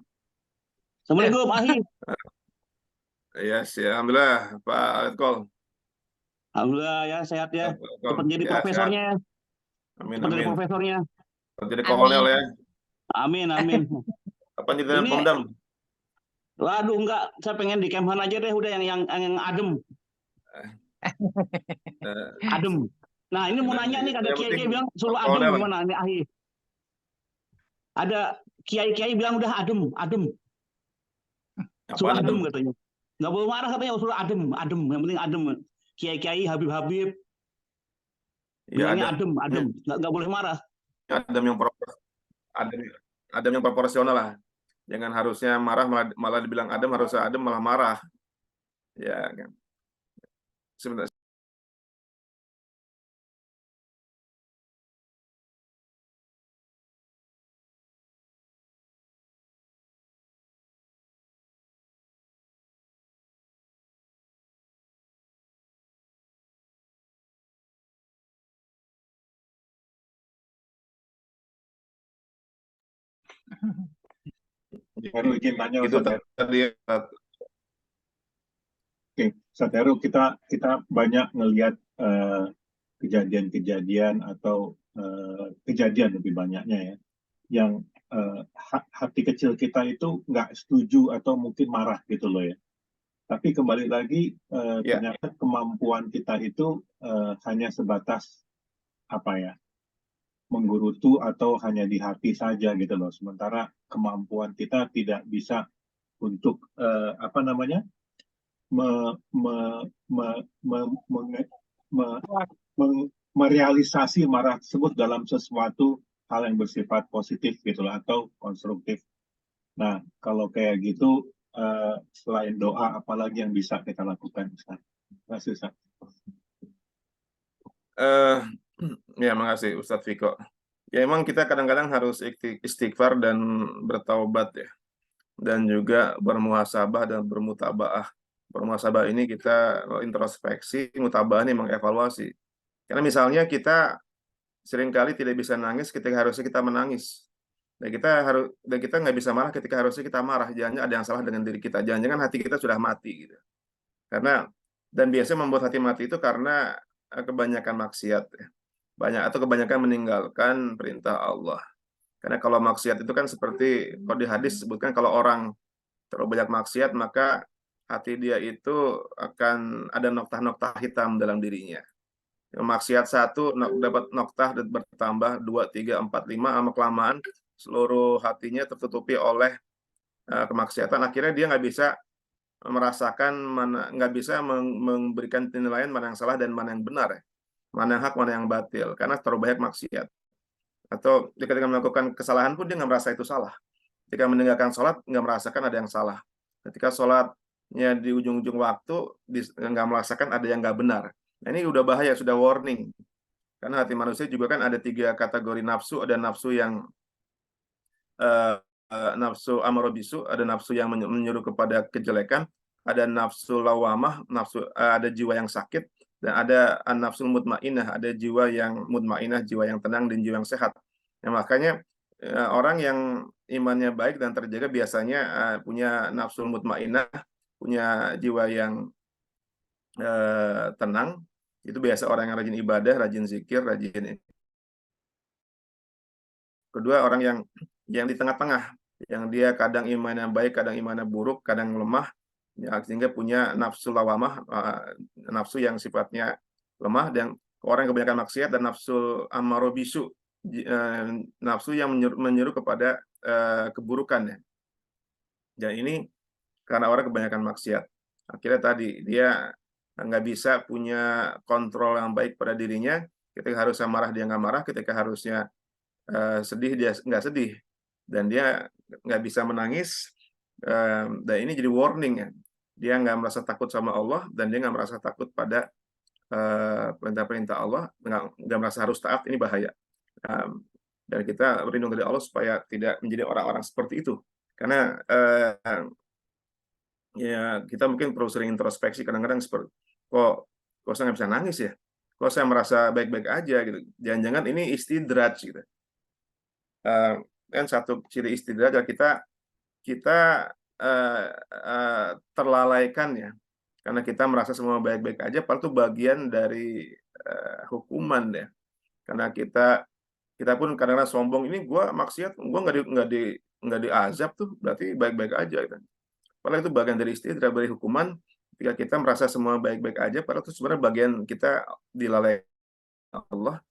Assalamualaikum Ahi. Yes, ya, alhamdulillah Pak Letkol. Alhamdulillah ya sehat ya. Cepat jadi profesornya. Amin, cepat jadi profesornya. Jadi kolonel ya. Amin, amin. Kapan jadi Pemdam? Waduh, enggak. Saya pengen di Kemhan aja deh, udah yang adem. Adem. Nah, ini mau nanya nih, ada kiai bilang suruh adem gimana nih Ahi? Ada kiai bilang udah adem. Suruh adem katanya. Nggak boleh marah katanya, suruh adem. Yang penting adem. Kiai Habib. Bilangnya adem. Nggak boleh marah. Adem yang proporsional lah. Jangan harusnya marah malah dibilang adem, harusnya adem malah marah. Ya kan. Sebentar. Heru izin tanya, itu tadi. Oke, Ustaz Heru, kita banyak ngelihat kejadian-kejadian atau kejadian lebih banyaknya ya, yang hati kecil kita itu nggak setuju atau mungkin marah gitu loh ya. Tapi kembali lagi ternyata kemampuan kita itu hanya sebatas menggerutu atau hanya di hati saja gitu loh. Sementara kemampuan kita tidak bisa untuk merealisasi marah tersebut dalam sesuatu hal yang bersifat positif gitu loh, atau konstruktif. Nah, kalau kayak gitu selain doa, apalagi yang bisa kita lakukan, Ustaz? Terima kasih, Ustaz. Ya, makasih Ustadz Viko. Ya emang kita kadang-kadang harus istighfar dan bertaubat ya. Dan juga bermuhasabah dan bermutabaah. Bermuhasabah ini kita introspeksi, mutabah ini mengevaluasi. Karena misalnya kita seringkali tidak bisa nangis ketika harusnya kita menangis. Dan kita nggak bisa marah ketika harusnya kita marah. Jangan ada yang salah dengan diri kita. Jangan-jangan hati kita sudah mati gitu. Karena dan biasanya membuat hati mati itu karena kebanyakan maksiat ya. Kebanyakan meninggalkan perintah Allah. Karena kalau maksiat itu kan seperti kalau di hadis sebutkan kalau orang terlalu banyak maksiat maka hati dia itu akan ada noktah-noktah hitam dalam dirinya. Maksiat satu dapat noktah dan bertambah 2, 3, 4, 5 lama kelamaan seluruh hatinya tertutupi oleh kemaksiatan. Akhirnya dia nggak bisa merasakan nggak bisa memberikan penilaian mana yang salah dan mana yang benar ya. Mana yang hak, mana yang batil karena terlalu banyak maksiat. Atau ketika melakukan kesalahan pun dia nggak merasa itu salah. Ketika meninggalkan sholat nggak merasakan ada yang salah. Ketika sholatnya di ujung-ujung waktu nggak merasakan ada yang nggak benar. Nah, ini udah bahaya, sudah warning. Karena hati manusia juga kan ada 3 kategori nafsu. Ada nafsu yang nafsu amarah bisu, ada nafsu yang menyuruh kepada kejelekan, ada nafsu lawamah, ada jiwa yang sakit, dan ada nafsu mutmainah, ada jiwa yang mutmainah, jiwa yang tenang dan jiwa yang sehat. Nah, makanya orang yang imannya baik dan terjaga biasanya punya nafsu mutmainah, punya jiwa yang tenang. Itu biasa orang yang rajin ibadah, rajin zikir, rajin. Kedua, orang yang di tengah-tengah, yang dia kadang imannya baik, kadang imannya buruk, kadang lemah, ya, sehingga punya nafsu lawamah, nafsu yang sifatnya lemah, dan orang yang kebanyakan maksiat dan nafsu ammarah bisu, nafsu yang menyuruh kepada keburukan ya. Dan ini karena orang kebanyakan maksiat. Akhirnya tadi dia nggak bisa punya kontrol yang baik pada dirinya. Ketika harusnya marah dia nggak marah, ketika harusnya sedih dia nggak sedih, dan dia nggak bisa menangis. Dan ini jadi warning ya, dia nggak merasa takut sama Allah dan dia nggak merasa takut pada perintah-perintah Allah, nggak merasa harus taat. Ini bahaya. Dan kita berlindung dari Allah supaya tidak menjadi orang-orang seperti itu. Karena ya kita mungkin perlu sering introspeksi kadang-kadang seperti kok saya nggak bisa nangis ya, kok saya merasa baik-baik aja gitu. Jangan-jangan ini istidraj gitu. Dan satu ciri istidraj adalah kita terlalaikan ya, karena kita merasa semua baik-baik aja, padahal itu bagian dari hukuman ya. Karena kita pun kadang-kadang sombong, ini gue maksiat, gue nggak diazab tuh, berarti baik-baik aja gitu. Padahal itu bagian dari istidraj, dari hukuman. Ketika kita merasa semua baik-baik aja, padahal itu sebenarnya bagian kita dilalaikan Allah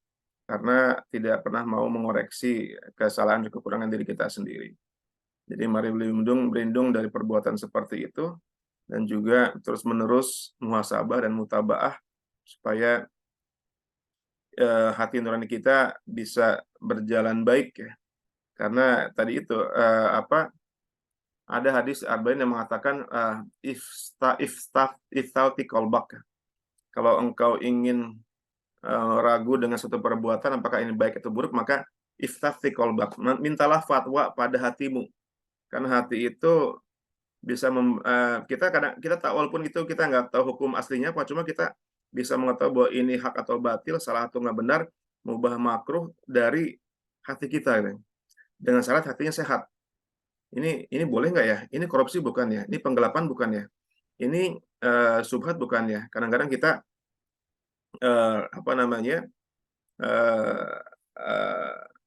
karena tidak pernah mau mengoreksi kesalahan dan kekurangan diri kita sendiri. Jadi mari berlindung dari perbuatan seperti itu, dan juga terus-menerus muhasabah dan mutabaah supaya hati nurani kita bisa berjalan baik ya. Karena tadi itu ada hadis arba'in yang mengatakan iftauti qalbak. Kalau engkau ingin ragu dengan suatu perbuatan apakah ini baik atau buruk, maka iftauti qalbak, mintalah fatwa pada hatimu. Karena hati itu bisa kita tahu, walaupun itu kita nggak tahu hukum aslinya apa, cuma kita bisa mengetahui bahwa ini hak atau batil, salah atau nggak benar, mubah makruh dari hati kita gitu. Dengan syarat hatinya sehat. Ini boleh nggak ya? Ini korupsi bukan ya? Ini penggelapan bukan ya? Ini subhat bukan ya? Kadang-kadang kita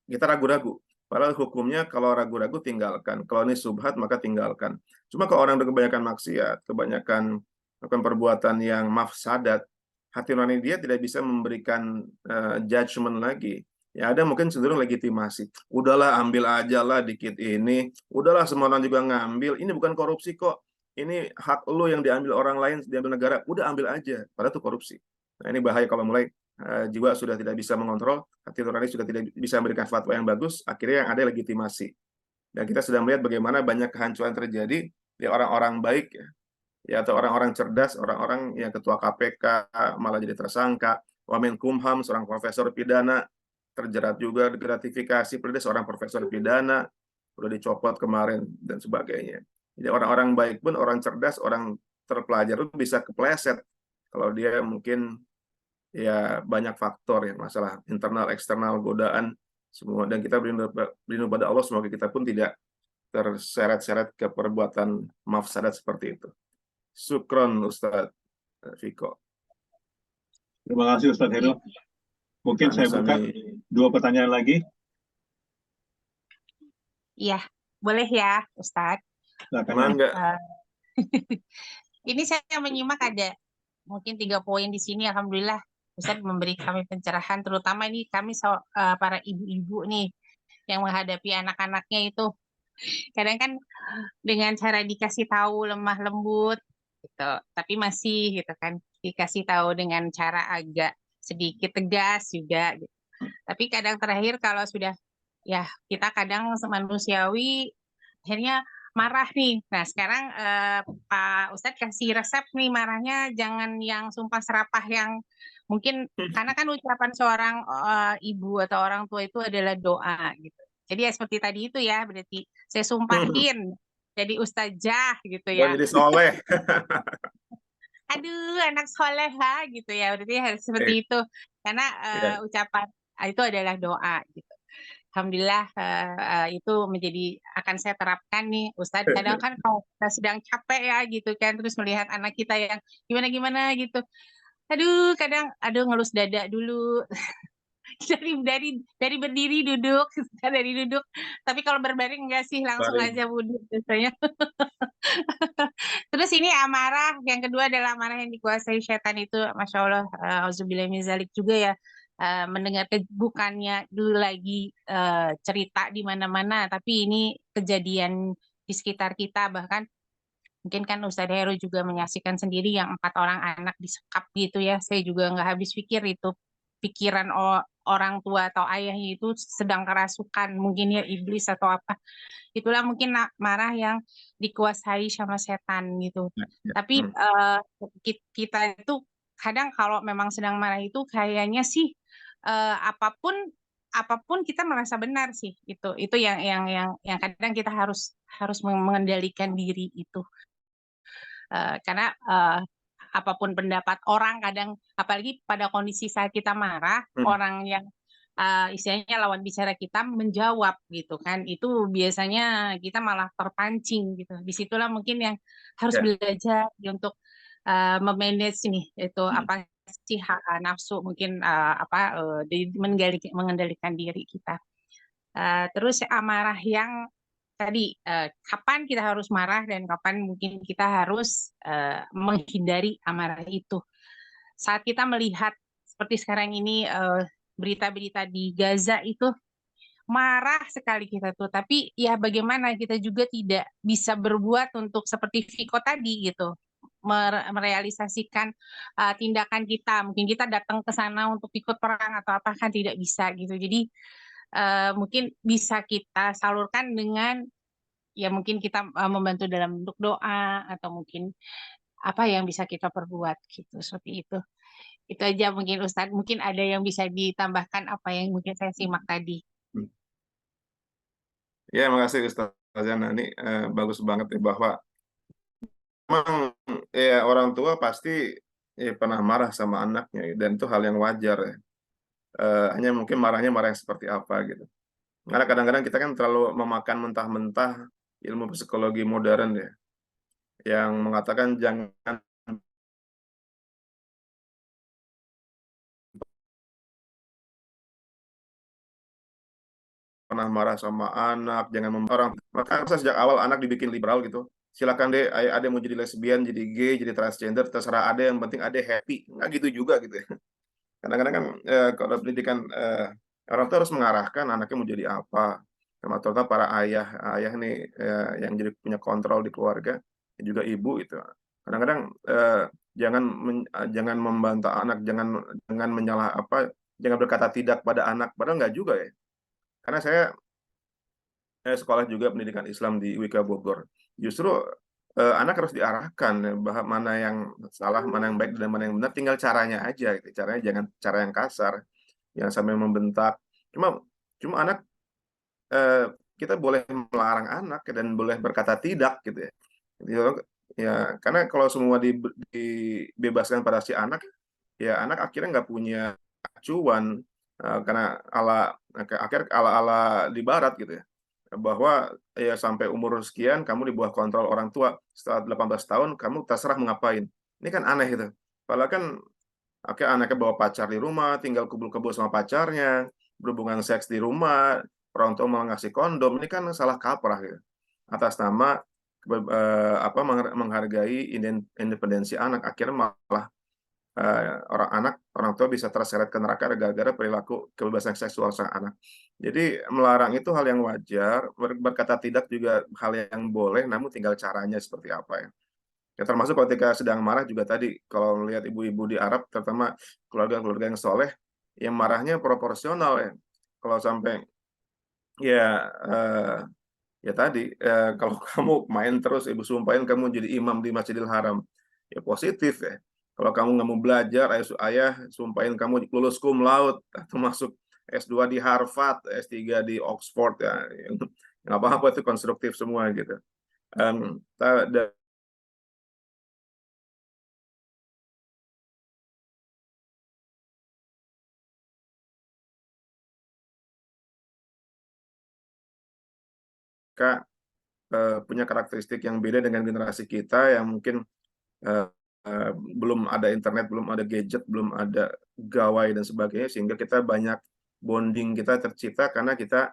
kita ragu-ragu. Padahal hukumnya kalau ragu-ragu tinggalkan. Kalau ini subhat maka tinggalkan. Cuma kalau orang kebanyakan maksiat, kebanyakan melakukan perbuatan yang mafsadat, hati nurani dia tidak bisa memberikan judgement lagi. Ya ada mungkin cenderung legitimasi. Udahlah ambil aja lah dikit ini. Udahlah semua orang juga ngambil. Ini bukan korupsi kok. Ini hak lo yang diambil orang lain, diambil negara. Udah ambil aja. Padahal itu korupsi. Nah ini bahaya kalau mulai jiwa sudah tidak bisa mengontrol, hati nurani sudah tidak bisa memberikan fatwa yang bagus, akhirnya yang ada legitimasi. Dan kita sudah melihat bagaimana banyak kehancuran terjadi di orang-orang baik ya, atau orang-orang cerdas, orang-orang yang ketua KPK malah jadi tersangka, Wamen Kumham, seorang profesor pidana, terjerat juga gratifikasi, padahal dia seorang profesor pidana, udah dicopot kemarin dan sebagainya. Jadi orang-orang baik pun, orang cerdas, orang terpelajar itu bisa kepleset kalau dia mungkin ya banyak faktor ya, masalah internal, eksternal, godaan semua, dan kita berlindung pada Allah semoga kita pun tidak terseret-seret ke perbuatan mafsadat seperti itu. Syukron Ustadz Viko. Terima kasih Ustadz Heru. Mungkin saya buka 2 pertanyaan lagi. Iya, boleh ya Ustadz. Mangga. Ini saya menyimak ada mungkin 3 poin di sini. Alhamdulillah Ustadz memberi kami pencerahan, terutama ini kami para ibu-ibu nih yang menghadapi anak-anaknya itu. Kadang kan dengan cara dikasih tahu lemah lembut gitu, tapi masih gitu kan dikasih tahu dengan cara agak sedikit tegas juga gitu. Tapi kadang terakhir kalau sudah ya kita kadang manusiawi akhirnya marah nih. Nah sekarang Pak Ustadz kasih resep nih marahnya, jangan yang sumpah serapah yang mungkin karena kan ucapan seorang ibu atau orang tua itu adalah doa gitu. Jadi ya seperti tadi itu ya, berarti saya sumpahin jadi ustazah gitu ya. Jadi soleh. Aduh, anak soleha gitu ya, berarti harus seperti itu. Karena ucapan itu adalah doa gitu. Alhamdulillah itu menjadi akan saya terapkan nih Ustadz. Kadang kan kalau kita sedang capek ya gitu kan, terus melihat anak kita yang gimana-gimana gitu. Aduh, kadang ngelus dada dulu. dari berdiri duduk, dari duduk. Tapi kalau berbaring enggak sih, langsung aja wudhu biasanya. Terus ini amarah, yang kedua adalah amarah yang dikuasai setan itu, masya Allah, auzubillahi min zalik juga ya. Mendengar bukannya dulu lagi cerita di mana-mana, tapi ini kejadian di sekitar kita, bahkan mungkin kan Ustadz Heru juga menyaksikan sendiri yang 4 orang anak disekap gitu ya. Saya juga nggak habis pikir itu pikiran orang tua atau ayahnya itu sedang kerasukan, mungkin ya iblis atau apa. Itulah mungkin marah yang dikuasai sama setan gitu. Tapi kita itu kadang kalau memang sedang marah itu kayaknya sih apapun kita merasa benar sih gitu. Itu yang kadang kita harus mengendalikan diri itu. Karena apapun pendapat orang kadang, apalagi pada kondisi saat kita marah, orang yang istilahnya lawan bicara kita menjawab gitu kan, itu biasanya kita malah terpancing gitu. Disitulah mungkin yang harus belajar untuk memanage nih itu apa sih nafsu, mungkin mengendalikan diri kita. Terus amarah yang tadi kapan kita harus marah dan kapan mungkin kita harus menghindari amarah itu. Saat kita melihat seperti sekarang ini berita-berita di Gaza itu, marah sekali kita tuh. Tapi ya bagaimana kita juga tidak bisa berbuat untuk seperti Viko tadi gitu, merealisasikan tindakan kita. Mungkin kita datang ke sana untuk ikut perang atau apa kan tidak bisa gitu. Jadi mungkin bisa kita salurkan dengan ya mungkin kita membantu dalam bentuk doa atau mungkin apa yang bisa kita perbuat gitu, seperti itu. Itu aja mungkin Ustadz, mungkin ada yang bisa ditambahkan apa yang mungkin saya simak tadi. Ya, makasih Ustaz Zana. Ini bagus banget ya, bahwa memang ya orang tua pasti pernah marah sama anaknya, dan itu hal yang wajar ya. Hanya mungkin marahnya marah yang seperti apa gitu. Karena kadang-kadang kita kan terlalu memakan mentah-mentah ilmu psikologi modern ya, yang mengatakan jangan pernah marah sama anak, jangan orang. Maka sejak awal anak dibikin liberal gitu. Silakan deh, ada yang mau jadi lesbian, jadi gay, jadi transgender, terserah ada, yang penting ada happy. Nggak gitu juga gitu ya. Kadang-kadang kan kalau pendidikan orang tua harus mengarahkan anaknya mau jadi apa. Terutama para ayah nih yang jadi punya kontrol di keluarga, juga ibu itu. Kadang-kadang jangan membantah anak, jangan jangan berkata tidak pada anak, padahal nggak juga ya. Karena saya sekolah juga pendidikan Islam di UIK Bogor. Justru anak harus diarahkan bahwa mana yang salah, mana yang baik dan mana yang benar, tinggal caranya aja gitu. Caranya jangan cara yang kasar, jangan sampai membentak, Cuma anak kita boleh melarang anak dan boleh berkata tidak gitu ya. Ya, karena kalau semua dibebaskan pada si anak, ya anak akhirnya nggak punya acuan karena ala di barat gitu ya, bahwa ya sampai umur sekian kamu di bawah kontrol orang tua, setelah 18 tahun kamu terserah mengapain. Ini kan aneh gitu. Padahal kan anaknya bawa pacar di rumah, tinggal kumpul-kumpul sama pacarnya, berhubungan seks di rumah, orang tua malah ngasih kondom, ini kan salah kaprah gitu. Atas nama menghargai independensi anak, akhirnya malah orang tua bisa terseret ke neraka gara-gara perilaku kebebasan seksual sang anak. Jadi melarang itu hal yang wajar, berkata tidak juga hal yang boleh, namun tinggal caranya seperti apa ya. Ya termasuk ketika sedang marah juga tadi, kalau melihat ibu-ibu di Arab, terutama keluarga-keluarga yang soleh, yang marahnya proporsional ya. Kalau sampai ya ya tadi kalau kamu main terus ibu sumpahin kamu jadi imam di Masjidil Haram, ya positif ya. Kalau kamu nggak mau belajar, ayah sumpahin kamu lulus cum laude atau masuk S2 di Harvard, S3 di Oxford ya, nggak apa-apa itu konstruktif semua gitu. Punya karakteristik yang beda dengan generasi kita yang mungkin belum ada internet, belum ada gadget, belum ada gawai dan sebagainya, sehingga kita banyak bonding kita tercipta karena kita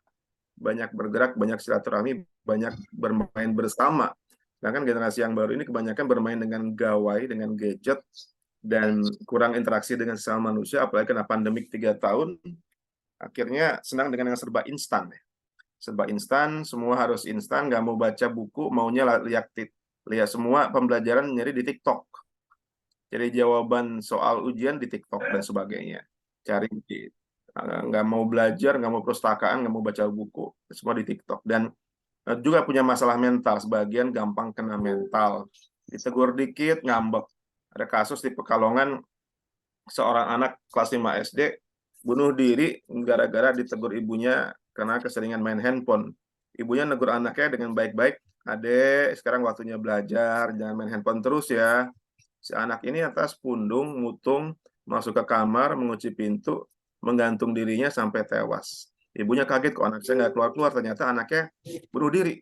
banyak bergerak, banyak silaturahmi, banyak bermain bersama. Sedangkan generasi yang baru ini kebanyakan bermain dengan gawai, dengan gadget, dan kurang interaksi dengan sesama manusia, apalagi kena pandemik 3 tahun, akhirnya senang dengan yang serba instan. Serba instan, semua harus instan, nggak mau baca buku, maunya lihat semua pembelajaran nyari di TikTok. Jadi jawaban soal ujian di TikTok dan sebagainya. Cari nggak mau belajar, nggak mau perpustakaan, nggak mau baca buku, semua di TikTok. Dan juga punya masalah mental, sebagian gampang kena mental. Ditegur dikit, ngambek. Ada kasus di Pekalongan, seorang anak kelas 5 SD bunuh diri gara-gara ditegur ibunya karena keseringan main handphone. Ibunya negur anaknya dengan baik-baik, "Adek, sekarang waktunya belajar, jangan main handphone terus ya." Si anak ini atas pundung, mutung, masuk ke kamar, mengunci pintu, menggantung dirinya sampai tewas. Ibunya kaget, kok anak saya nggak keluar-keluar, ternyata anaknya bunuh diri.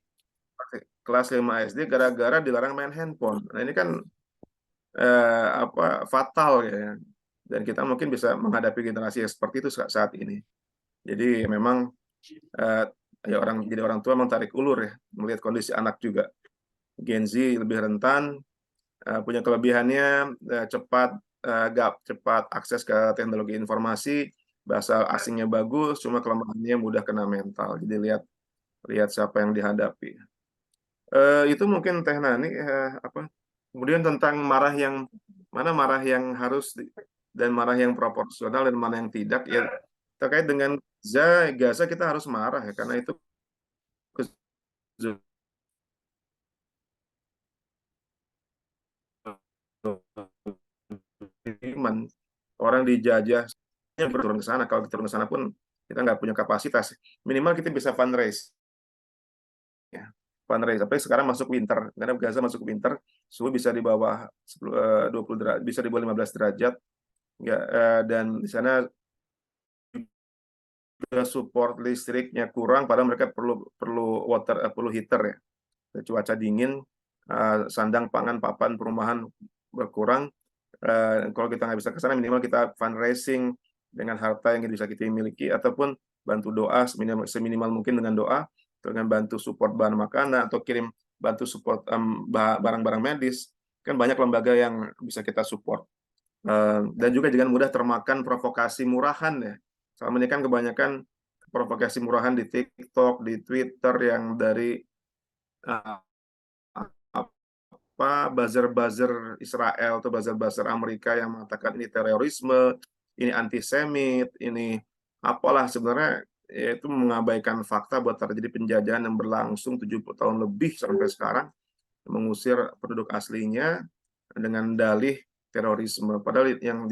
Kelas 5 SD gara-gara dilarang main handphone. Nah ini kan fatal ya. Dan kita mungkin bisa menghadapi generasi seperti itu saat ini. Jadi memang ya jadi orang tua memang tarik ulur ya, melihat kondisi anak juga. Gen Z lebih rentan, punya kelebihannya cepat akses ke teknologi informasi, bahasa asingnya bagus, cuma kelemahannya mudah kena mental. Jadi lihat siapa yang dihadapi. Itu mungkin Teh Nani kemudian tentang marah yang harus dan marah yang proporsional dan mana yang tidak ya, terkait dengan Gaza kita harus marah ya, karena itu orang dijajah berturun ke sana. Kalau turun ke sana pun kita nggak punya kapasitas, minimal kita bisa fundraise ya. Tapi sekarang masuk winter, karena Gaza masuk winter, suhu bisa di bawah 20 derajat, bisa di bawah 15 derajat ya, dan di sana support listriknya kurang, padahal mereka perlu heater ya. Cuaca dingin, sandang pangan, papan perumahan berkurang. Kalau kita nggak bisa ke sana, minimal kita fundraising dengan harta yang bisa kita miliki, ataupun bantu doa seminimal mungkin dengan doa, dengan bantu support bahan makanan, atau kirim bantu support barang-barang medis. Kan banyak lembaga yang bisa kita support. Dan juga jangan mudah termakan provokasi murahan ya. Selama ini kan kebanyakan provokasi murahan di TikTok, di Twitter yang dari buzzer-buzzer Israel atau buzzer-buzzer Amerika yang mengatakan ini terorisme, ini antisemit, ini apalah, sebenarnya itu mengabaikan fakta bahwa terjadi penjajahan yang berlangsung 70 tahun lebih sampai sekarang, mengusir penduduk aslinya dengan dalih terorisme. Padahal yang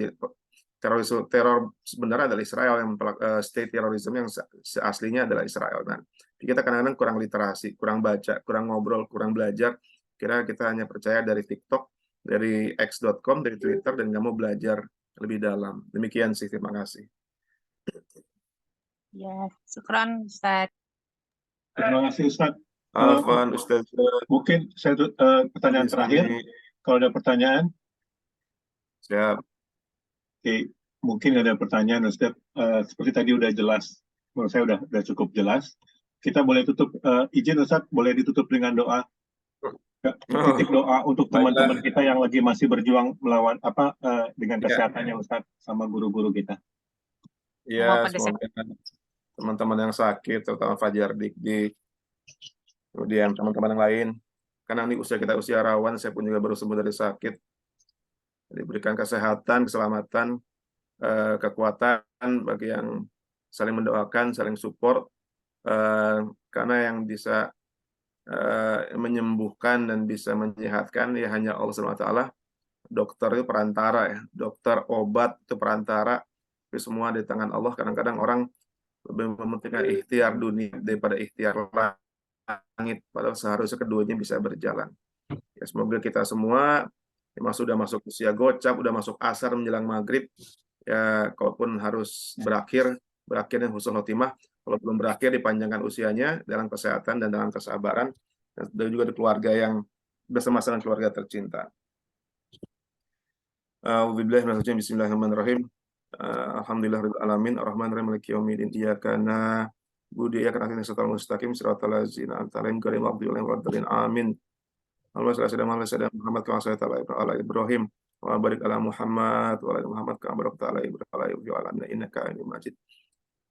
teror sebenarnya adalah Israel, yang state terrorism yang aslinya adalah Israel. Nah, kita kadang-kadang kurang literasi, kurang baca, kurang ngobrol, kurang belajar. Kira kita hanya percaya dari TikTok, dari x.com, dari Twitter, dan nggak mau belajar lebih dalam. Demikian sih, terima kasih. Ya, syukran Ustaz. Terima kasih Ustaz. Afwan, Ustaz. Mungkin saya pertanyaan terakhir. Kalau ada pertanyaan, siap. Oke, mungkin ada pertanyaan Ustaz. Seperti tadi udah jelas, menurut saya udah cukup jelas. Kita boleh tutup, izin Ustaz, boleh ditutup dengan doa. Titik doa untuk teman-teman kita yang lagi masih berjuang melawan dengan kesehatannya Ustaz sama guru-guru kita. Ya, semoga teman-teman yang sakit, terutama Fajar Dikdik, kemudian teman-teman yang lain, karena ini kita usia rawan, saya pun juga baru sembuh dari sakit, diberikan kesehatan, keselamatan, kekuatan bagi yang saling mendoakan, saling support, karena yang bisa menyembuhkan dan bisa menyehatkan ya hanya Allah SWT. Dokter itu perantara ya, dokter obat itu perantara, tapi semua di tangan Allah. Kadang-kadang orang lebih mementingkan ikhtiar dunia daripada ikhtiar langit, padahal seharusnya keduanya bisa berjalan. Ya, semoga kita semua memang sudah masuk usia gocap, udah masuk asar menjelang maghrib, ya kalaupun harus berakhirnya husnul khotimah, kalau belum berakhir dipanjangkan usianya dalam kesehatan dan dalam kesabaran, dan juga di keluarga yang bersama dengan keluarga tercinta. Bismillahirrahmanirrahim. Alhamdulillahirabbil alamin, arrahmanirrahim, maliki yaumiddin, iyyaka na'budu wa iyyaka nasta'in, shiratal mustaqim, shiratal ladzina an'amta 'alaihim ghairil maghdubi 'alaihim waladdallin. Amin. Allahumma shalli ala Muhammad kama shallaita ala Ibrahim wa barik ala Muhammad wa ala Muhammad kama barakta ala Ibrahim wa ala innaka Hamidum Majid.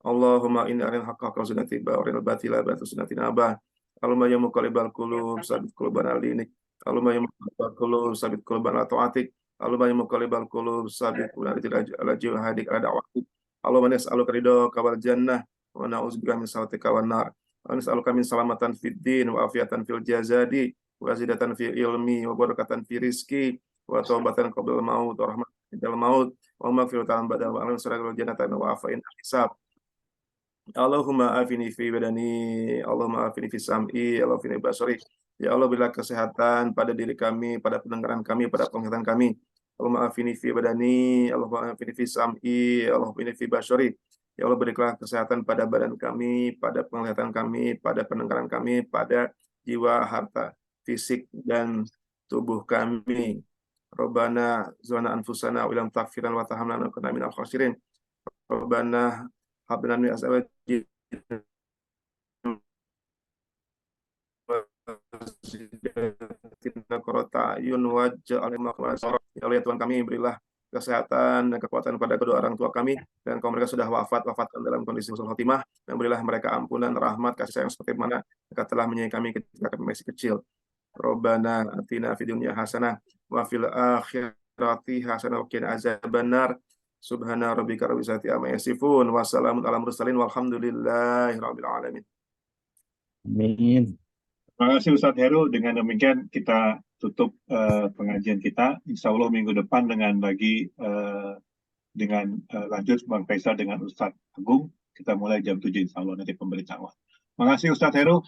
Allahumma inna arinal haqqa haqqa sunnatiba wa arinal batila batila sunnatinaba. Allahumma ya muqallibal qulub tsabbit qulubana ala dinik. Allahumma ya muqallibal qulub tsabbit qulubana ala ta'atik. Allahumma ya muqallibal qulub tsabbit qulubana ala jihadika ala da'watik. Allahumma nas'aluka ridhaka wal jannah wa na'udzubika min sakhatika wan nar. Wa nas'aluka min salamatan fid din wa afiatan fil jazadi wa zidatan fi ilmi wa barakatan fi rizqi wa taubatan qabla al-maut wa rahmatan indal maut wa maghfiratan ba'da wa al-sirajul jannata wa afain hisab. Allahumma afini fi badani, Allahumma afini fi sam'i, Allahumma afini basari. Ya Allah, berilah kesehatan pada diri kami, pada pendengaran kami, pada penglihatan kami. Allahumma afini fi badani, Allahumma afini fi sam'i, Allahumma afini fi basari. Ya Allah, berilah kesehatan pada badan kami, pada penglihatan kami, pada pendengaran kami, pada jiwa, harta, fisik, dan tubuh kami. Rabbana zalana anfusana wa lam taghfir lana wa tarhamna lanakunanna minal khasirin. Rabbana habna min azwajina qurrata a'yun waj'alna ya Allah, ya Tuhan kami, berilah kesehatan dan kekuatan pada kedua orang tua kami, dan kalau mereka sudah wafatkan dalam kondisi husnul khotimah, dan berilah mereka ampunan, rahmat, kasih sayang seperti mana Engkau telah menyayangi kami ketika kami masih kecil. Rabbana atina fid dunya hasanah wa fil akhirati hasanah wa qina azabannar. Subhana rabbika rabbil izzati amma yasifun wa salamun alal mursalin walhamdulillahi rabbil alamin. Amin. Terima kasih Ustadz Heru. Dengan demikian kita tutup pengajian kita. Insya Allah minggu depan dengan lagi lanjut Bang Faisal dengan Ustadz Agung. Kita mulai jam 7 insya Allah nanti pemberi dakwah. Terima kasih Ustadz Heru.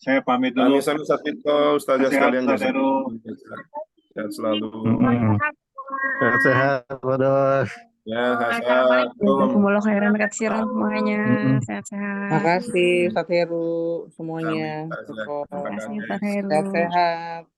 Saya pamit dulu. Ustaz Vito, Ustazah sekalian, Ustadz Heru. Sehat selalu. Sehat, Waduh. Ya, sehat. Jazakumullah khairan katsiran semuanya. Sehat-sehat. Terima kasih Ustadz Heru semuanya. Terima kasih, Ustaz Heru. Sehat-sehat.